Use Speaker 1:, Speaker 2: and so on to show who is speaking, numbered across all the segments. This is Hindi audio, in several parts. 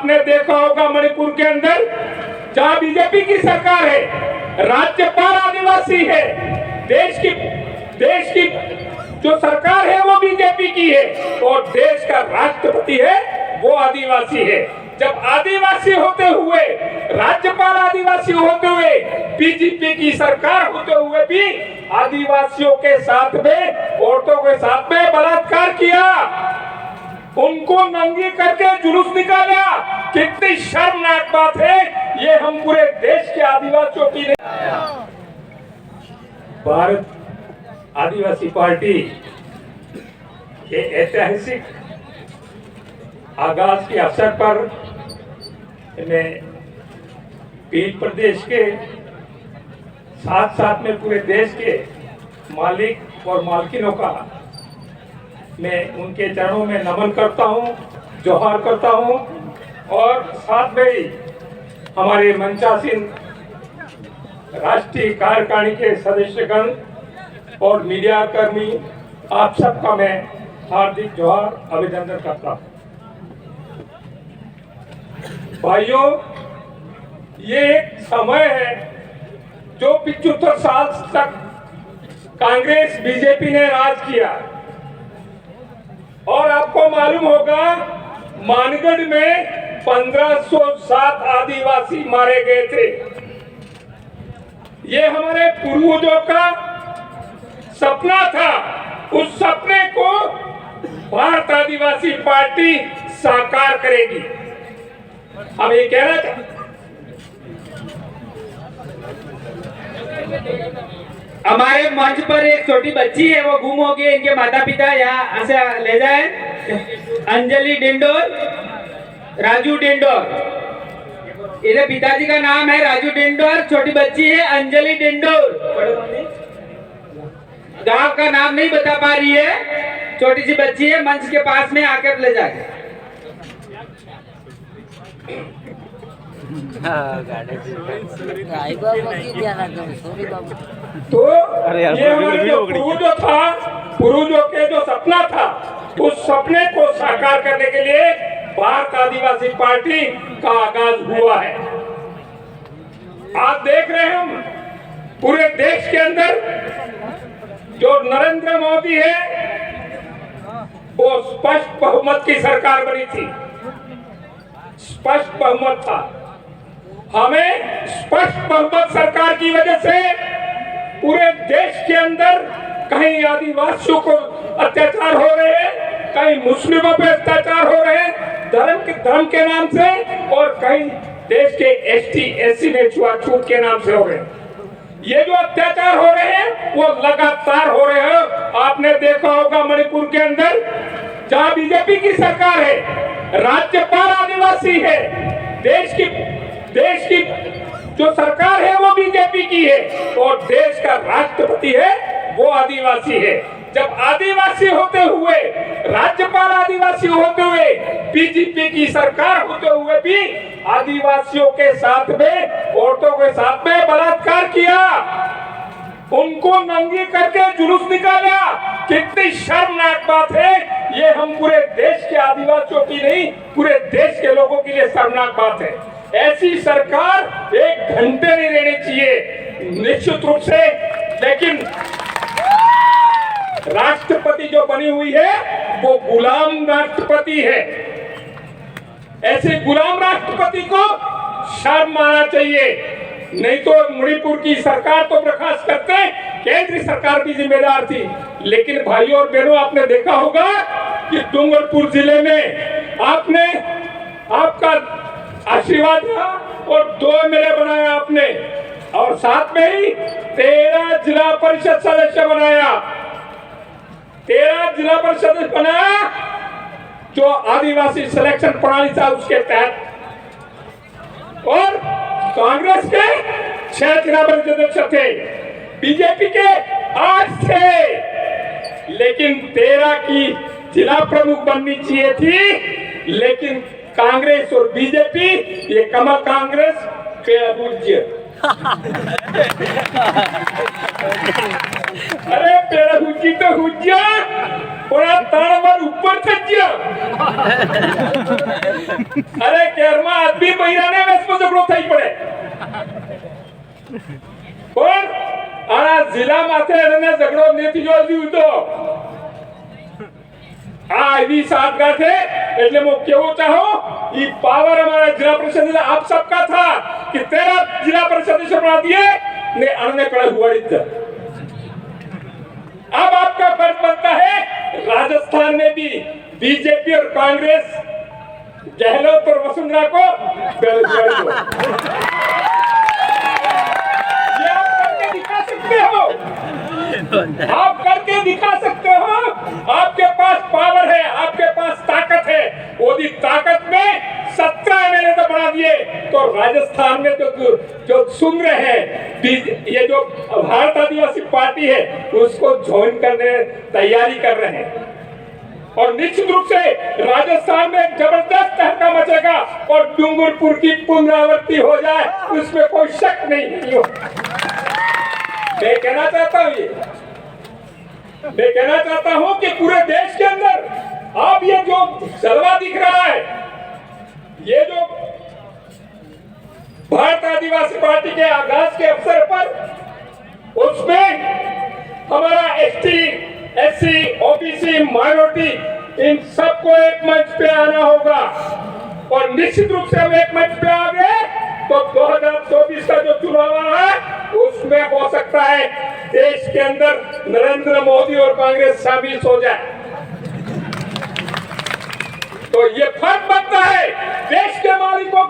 Speaker 1: आपने देखा होगा मणिपुर के अंदर जहां बीजेपी की सरकार है, राज्यपाल आदिवासी है, देश की जो सरकार है वो बीजेपी की है और देश का राष्ट्रपति है वो आदिवासी है। जब आदिवासी होते हुए, राज्यपाल आदिवासी होते हुए, बीजेपी की सरकार होते हुए भी आदिवासियों के साथ में, औरतों के साथ में बलात्कार किया, उनको नंगी करके जुलूस निकाला, कितनी शर्मनाक बात है। ये हम पूरे देश के आदिवासियों की भारत आदिवासी पार्टी के ऐतिहासिक आगाज के अवसर पर मैं पीर प्रदेश के साथ साथ में पूरे देश के मालिक और मालकिनों का मैं उनके चरणों में नमन करता हूं, जोहार करता हूं और साथ में ही हमारे मंचासीन राष्ट्रीय कार्यकारिणी के सदस्यगण और मीडिया कर्मी आप सबका मैं हार्दिक जोहार अभिनंदन करता हूं। भाइयों, ये एक समय है जो 75 साल तक कांग्रेस बीजेपी ने राज किया और आपको मालूम होगा मानगढ़ में 1507 आदिवासी मारे गए थे। ये हमारे पूर्वजों का सपना था, उस सपने को भारत आदिवासी पार्टी साकार करेगी। हम ये कहना चाहते,
Speaker 2: हमारे मंच पर एक छोटी बच्ची है, वो गुम हो गई। इनके माता पिता यहाँ से ले जाए। अंजलि डेंडोर, राजू डेंडोर, इधर पिताजी का नाम है राजू डेंडोर, छोटी बच्ची है अंजलि डेंडोर। गांव का नाम नहीं बता पा रही है, छोटी सी बच्ची है। मंच के पास में आकर ले जाए।
Speaker 1: तो ये हमारे जो पूर्वजों था, पूर्वजों के जो सपना था, उस सपने को साकार करने के लिए भारत आदिवासी पार्टी का आगाज हुआ है। आप देख रहे हैं हम पूरे देश के अंदर जो नरेंद्र मोदी है वो स्पष्ट बहुमत की सरकार बनी थी, स्पष्ट बहुमत था। हमें स्पष्ट बहुमत सरकार की वजह से पूरे देश के अंदर कहीं आदिवासियों को अत्याचार हो रहे हैं, कहीं मुस्लिमों पे अत्याचार हो रहे हैं धर्म के नाम से, और कहीं देश के एसटी एससी में छुआछूत के नाम से हो रहे हैं। ये जो अत्याचार हो रहे हैं वो लगातार हो रहे हैं। आपने देखा होगा मणिपुर के अंदर जहां बीजेपी की सरकार है, राज्यपाल आदिवासी है, देश की जो सरकार है वो बीजेपी की है और देश का राष्ट्रपति है वो आदिवासी है। जब आदिवासी होते हुए, राज्यपाल आदिवासी होते हुए, बीजेपी की सरकार होते हुए भी आदिवासियों के साथ में, औरतों के साथ में बलात्कार किया, उनको नंगी करके जुलूस निकाला, कितनी शर्मनाक बात है। ये हम पूरे देश के आदिवासियों की नहीं, पूरे देश के लोगों के लिए शर्मनाक बात है। ऐसी सरकार एक घंटे नहीं रहनी चाहिए निश्चित रूप से। लेकिन राष्ट्रपति जो बनी हुई है वो गुलाम राष्ट्रपति है। ऐसे गुलाम राष्ट्रपति को शर्म आना चाहिए, नहीं तो मणिपुर की सरकार तो बर्खास्त करते, केंद्र सरकार की जिम्मेदार थी। लेकिन भाइयों और बहनों, आपने देखा होगा कि डूंगरपुर जिले में आपका आशीर्वाद था और 2 एमएलए बनाया आपने, और साथ में ही 13 जिला परिषद सदस्य बनाया, 13 जिला परिषद बनाया जो आदिवासी सिलेक्शन प्रणाली था उसके तहत, और कांग्रेस के 6 जिला परिषद सदस्य थे, बीजेपी के 8 थे। लेकिन 13 की जिला प्रमुख बननी चाहिए थी, लेकिन कांग्रेस और बीजेपी, ये कमल कांग्रेस पूज्य अरे पेड़ हुज्जी तो हुज्जा पूरा ताड़ ऊपर थज्जा। अरे क्या પણ આ જિલ્લા માથે એને ઝઘડો નથી જોઈતો આ એવી સાટગાંઠ है એટલે હું કેવું ચાહું ये पावर हमारा जिला परिषद में आप सबका था कि तेरा जिला परिषद से बना दिए ने अन्य कड़ा हुआ अब आपका फर्ज बनता है राजस्थान में भी बीजेपी और कांग्रेस गहलोत और वसुंधरा को बेलगाड़ी दो। ये आप करके दिखा सकते हो, आप करके दिखा सकते हो। आपके पास पावर है, आपके पास ताकत है। वो भी ताकत में 17 एमएलए तो बना दिए तो राजस्थान में जो सुन रहे हैं ये जो भारत आदिवासी पार्टी है उसको ज्वाइन करने तैयारी कर रहे हैं और निश्चित रूप से राजस्थान में जबरदस्त तहलका मचेगा और डूंगरपुर की पुनरावृत्ति हो जाए उसमें कोई शक नहीं हो। मैं कहना चाहता हूं कि पूरे देश के अंदर अब ये जो जलवा दिख रहा है, ये जो भारत आदिवासी पार्टी के आगाज के अवसर पर उसमें हमारा एसटी, एससी, ओबीसी, माइनॉरिटी इन सबको एक मंच पे आना होगा और निश्चित रूप से हम एक मंच पे आ गए तो 2024 का जो चुनाव आ रहा है उसमें हो सकता है देश के अंदर नरेंद्र मोदी और कांग्रेस शामिल हो जाए। तो ये फर्क बनता है देश के मालिकों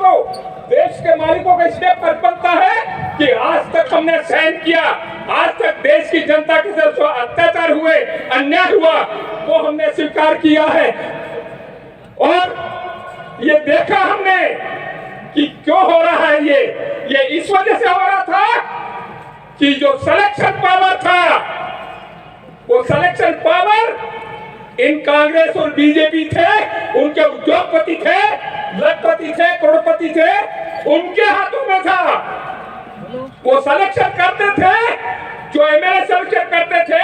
Speaker 1: का इसलिए फर्क बनता है कि आज तक हमने सहन किया, आज तक देश की जनता के साथ जो अत्याचार हुए, अन्याय हुआ वो हमने स्वीकार किया है और ये देखा हमने कि क्यों हो रहा है। ये इस वजह से हो रहा था कि जो सिलेक्शन पावर था वो सिलेक्शन पावर इन कांग्रेस और बीजेपी थे, उनके उद्योगपति थे, लखपति थे, करोड़पति थे, उनके हाथों में था। वो सिलेक्शन करते थे, जो एमएलए सिलेक्शन करते थे,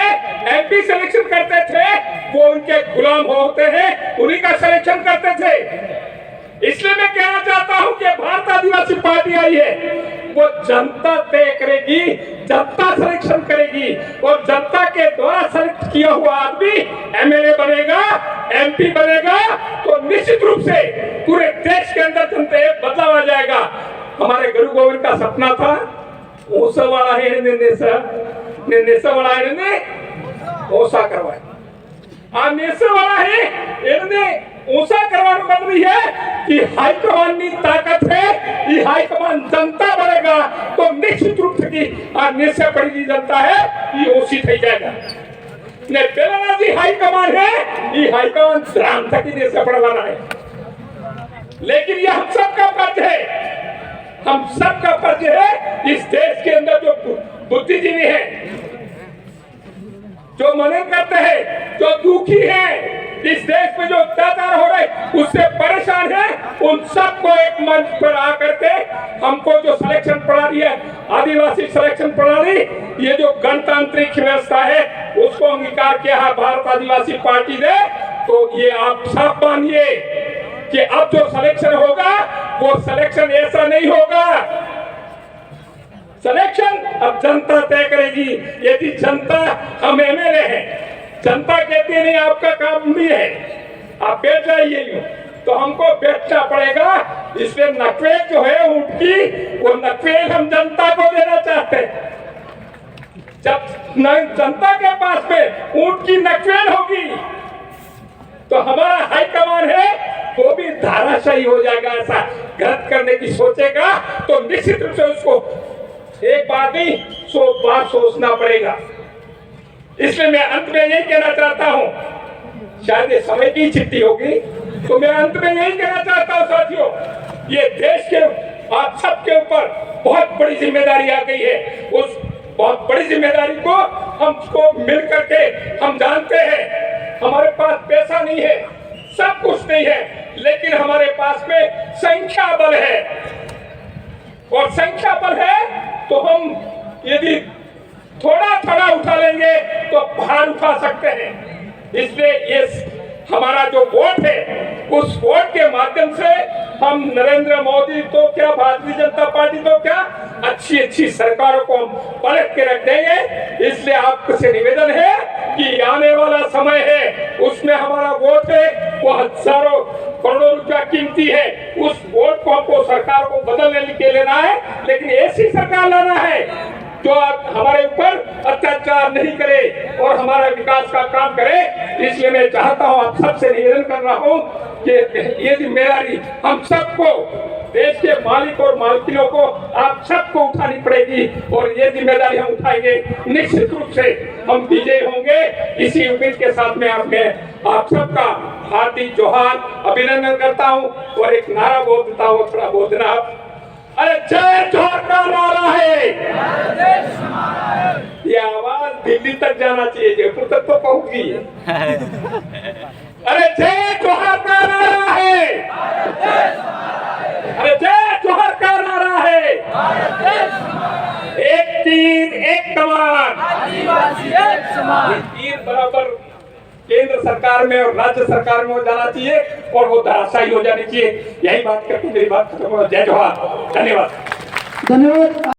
Speaker 1: एमपी सिलेक्शन करते थे, वो उनके गुलाम होते हैं, उन्हीं का सिलेक्शन करते थे। इसलिए मैं कहना चाहता हूं कि भारत आदिवासी पार्टी आई है वो जनता तय करेगी, जनता सिलेक्शन करेगी और जनता के द्वारा सेलेक्ट किया हुआ आदमी एमएलए बनेगा, एमपी बनेगा तो निश्चित रूप से पूरे देश के अंदर जनता एक बदलाव आ जाएगा। हमारे गुरु गोविंद का सपना था ओसा वाला है नेसा वाला है ने ओसा करवाए आ नेसा वाला है इन्होंने ओसा करवाने बन रही है कि हाईकमान की ताकत है, ये हाईकमान जनता बनेगा तो निश्चित रूप से की आ नेसा पड़ी जनता है ये ओसी થઈ जाएगा ने पहला जी हाईकमान है ये हाईकमान राम तक ही नेसा पड़वाना है। लेकिन ये हम सबका फर्ज है, हम सबका फर्ज है इस देश के अंदर जो बुद्धिजीवी है, जो मनन करते हैं, जो दुखी हैं, इस देश में जो अत्याचार हो रहे उससे परेशान है, उन सबको एक मंच पर आकर के हमको जो सिलेक्शन प्रणाली है, आदिवासी सिलेक्शन प्रणाली, ये जो गणतांत्रिक व्यवस्था है उसको अंगीकार किया है भारत आदिवासी पार्टी ने। तो ये आप सब मानिए कि अब जो सिलेक्शन होगा वो सिलेक्शन ऐसा नहीं होगा, सिलेक्शन अब जनता तय करेगी। यदि जनता हम एमएलए हैं, जनता कहती है नहीं आपका काम नहीं है, आप बैठ जाइए यूं, तो हमको बैठना पड़ेगा। इसलिए नकवेल जो है ऊंट की, वो नकवेल हम जनता को देना चाहते हैं। जब जनता के पास में ऊंट की नकवेल होगी तो हमारा हाईकमान है वो भी धाराशाही हो जाएगा। ऐसा गलत करने की सोचेगा तो निश्चित रूप से उसको एक बार नहीं 100 बार सोचना पड़ेगा। इसलिए मैं अंत में यही कहना चाहता हूं, शायद ये समय की चिट्ठी होगी तो मैं अंत में यही कहना चाहता हूं साथियों, ये देश के आप सबके ऊपर बहुत बड़ी जिम्मेदारी आ गई है। उस बहुत बड़ी जिम्मेदारी को हमको मिल करके हम जानते हैं हमारे पास पैसा नहीं है, सब कुछ नहीं है, लेकिन हमारे पास में संख्या बल है और संख्या बल है तो हम यदि थोड़ा थोड़ा उठा लेंगे तो भार उठा सकते हैं। इसलिए ये हमारा जो वोट है उस वोट के माध्यम से हम नरेंद्र मोदी तो क्या, भारतीय जनता पार्टी तो क्या, अच्छी अच्छी सरकारों को हम पलट के रख देंगे। इसलिए आपसे निवेदन है कि आने वाला समय है, उसमें हमारा वोट है, वो हजारों करोड़ों रुपया कीमती है। उस वोट को हमको सरकार को बदलने के लेना है, लेकिन ऐसी सरकार लाना है जो हमारे ऊपर अत्याचार नहीं करे और हमारा विकास का काम करे। इसलिए मैं चाहता हूं, आप सबसे निवेदन कर रहा हूं कि ये जिम्मेदारी हम सबको, देश के मालिक और मालकिनों को, आप सबको उठानी पड़ेगी और ये जिम्मेदारी हम उठाएंगे। निश्चित रूप से हम विजयी होंगे। इसी उम्मीद के साथ में आप सबका हार्दिक जोहार, अभिनंदन करता हूं और एक नारा बोल देता हूं, थोड़ा बोल देना आप। अरे जय जोहार का नारा है, ये आवाज दिल्ली तक जाना चाहिए, जयपुर तक तो पहुंच गई है। अरे जय जोहार का नारा है, अरे जय जोहार का नारा है। एक तीर एक कमान, ये तीर बराबर केंद्र सरकार में और राज्य सरकार में हो जाना चाहिए और वो धराशायी हो जानी चाहिए। यही बात करके मेरी बात खत्म हो। जय जोहार, धन्यवाद।
Speaker 3: धन्यवाद।